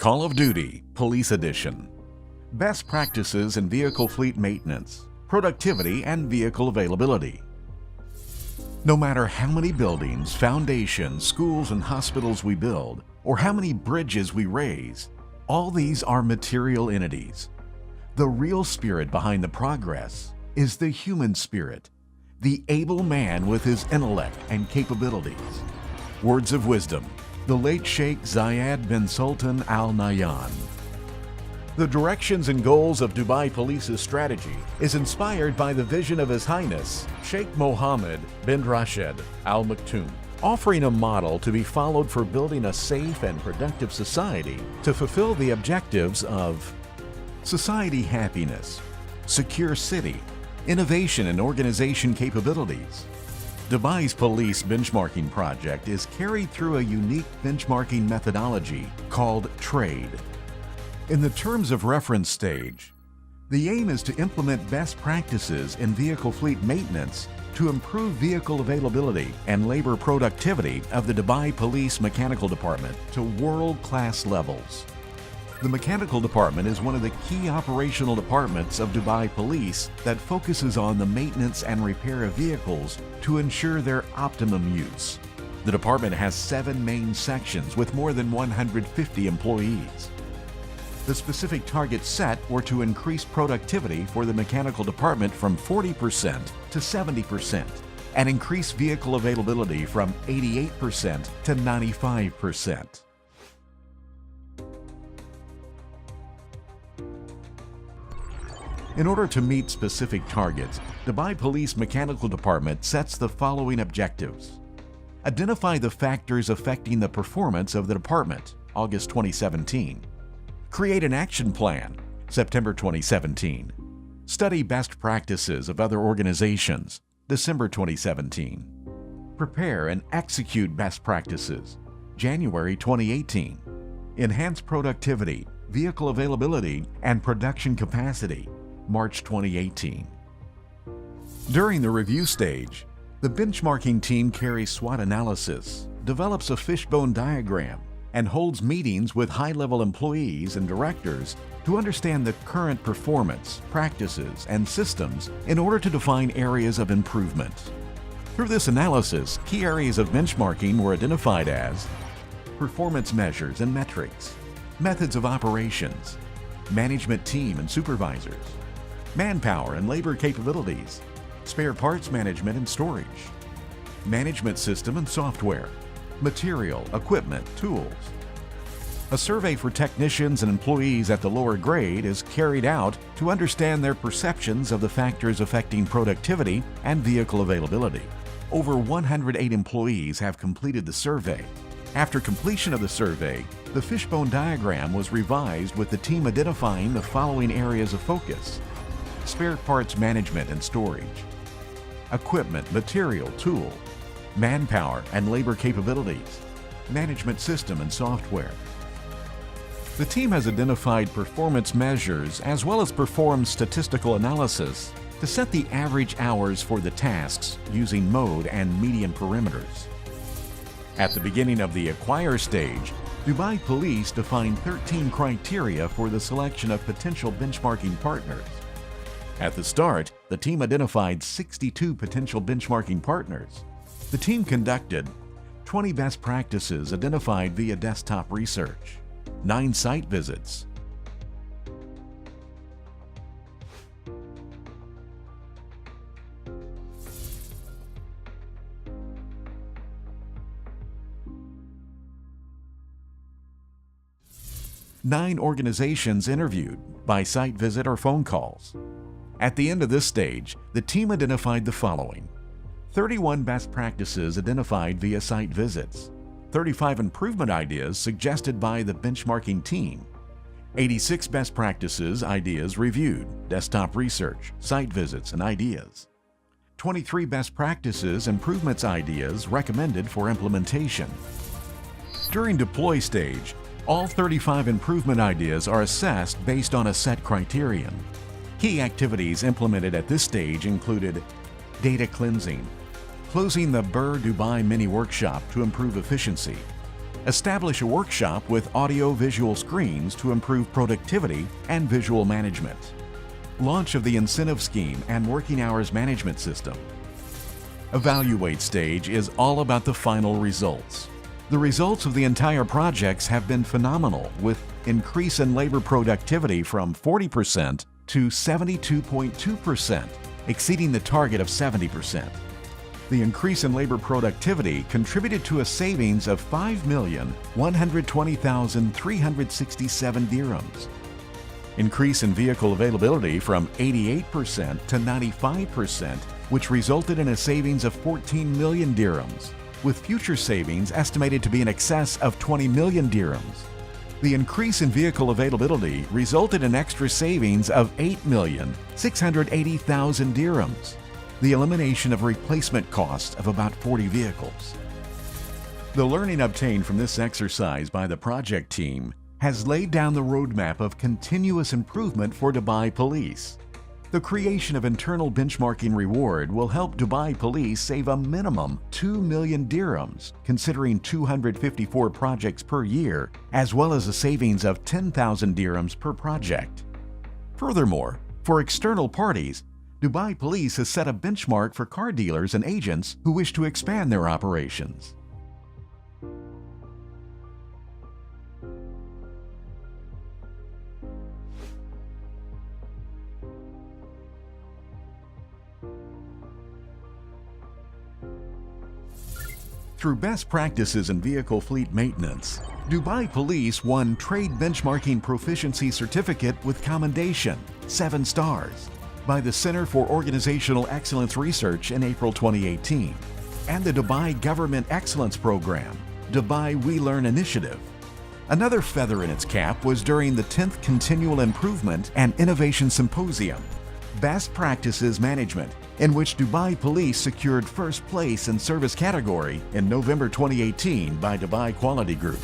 Call of Duty Police Edition. Best practices in vehicle fleet maintenance, productivity, and vehicle availability. No matter how many buildings, foundations, schools, and hospitals we build, or how many bridges we raise, all these are material entities. The real spirit behind the progress is the human spirit, the able man with his intellect and capabilities. Words of wisdom, the late Sheikh Zayed bin Sultan Al Nahyan. The directions and goals of Dubai Police's strategy is inspired by the vision of His Highness Sheikh Mohammed bin Rashid Al Maktoum, offering a model to be followed for building a safe and productive society to fulfill the objectives of society happiness, secure city, innovation and organization capabilities. Dubai's police benchmarking project is carried through a unique benchmarking methodology called TRADE. In the terms of reference stage, the aim is to implement best practices in vehicle fleet maintenance to improve vehicle availability and labor productivity of the Dubai Police Mechanical Department to world-class levels. The Mechanical Department is one of the key operational departments of Dubai Police that focuses on the maintenance and repair of vehicles to ensure their optimum use. The department has 7 main sections with more than 150 employees. The specific targets set were to increase productivity for the Mechanical Department from 40% to 70% and increase vehicle availability from 88% to 95%. In order to meet specific targets, Dubai Police Mechanical Department sets the following objectives. Identify the factors affecting the performance of the department, August 2017. Create an action plan, September 2017. Study best practices of other organizations, December 2017. Prepare and execute best practices, January 2018. Enhance productivity, vehicle availability, and production capacity, March 2018. During the review stage, the benchmarking team carries SWOT analysis, develops a fishbone diagram, and holds meetings with high-level employees and directors to understand the current performance, practices, and systems in order to define areas of improvement. Through this analysis, key areas of benchmarking were identified as performance measures and metrics, methods of operations, management team and supervisors, manpower and labor capabilities, spare parts management and storage, management system and software, material, equipment, tools. A survey for technicians and employees at the lower grade is carried out to understand their perceptions of the factors affecting productivity and vehicle availability. Over 108 employees have completed the survey. After completion of the survey, the fishbone diagram was revised with the team identifying the following areas of focus: spare parts management and storage, equipment, material, tool, manpower and labor capabilities, management system and software. The team has identified performance measures as well as performed statistical analysis to set the average hours for the tasks using mode and median parameters. At the beginning of the acquire stage, Dubai Police defined 13 criteria for the selection of potential benchmarking partners. At the start, the team identified 62 potential benchmarking partners. The team conducted 20 best practices identified via desktop research, 9 site visits, nine organizations interviewed by site visit or phone calls. At the end of this stage, the team identified the following: 31 best practices identified via site visits, 35 improvement ideas suggested by the benchmarking team, 86 best practices ideas reviewed, desktop research, site visits, and ideas, 23 best practices improvements ideas recommended for implementation. During deploy stage, all 35 improvement ideas are assessed based on a set criterion. Key activities implemented at this stage included data cleansing, closing the Burr Dubai mini workshop to improve efficiency, Establish a workshop with audio-visual screens to improve productivity and visual management. Launch of the incentive scheme and working hours management system. Evaluate stage is all about the final results. The results of the entire projects have been phenomenal, with increase in labor productivity from 40% to 72.2%, exceeding the target of 70%. The increase in labor productivity contributed to a savings of 5,120,367 dirhams. Increase in vehicle availability from 88% to 95%, which resulted in a savings of 14 million dirhams, with future savings estimated to be in excess of 20 million dirhams. The increase in vehicle availability resulted in extra savings of 8,680,000 dirhams. The elimination of replacement costs of about 40 vehicles. The learning obtained from this exercise by the project team has laid down the roadmap of continuous improvement for Dubai Police. The creation of internal benchmarking reward will help Dubai Police save a minimum 2 million dirhams, considering 254 projects per year, as well as a savings of 10,000 dirhams per project. Furthermore, for external parties, Dubai Police has set a benchmark for car dealers and agents who wish to expand their operations. Through best practices in vehicle fleet maintenance, Dubai Police won Trade Benchmarking Proficiency Certificate with Commendation, 7 stars, by the Center for Organizational Excellence Research in April 2018, and the Dubai Government Excellence Program, Dubai We Learn Initiative. Another feather in its cap was during the 10th Continual Improvement and Innovation Symposium, Best Practices Management, in which Dubai Police secured first place in service category in November 2018 by Dubai Quality Group.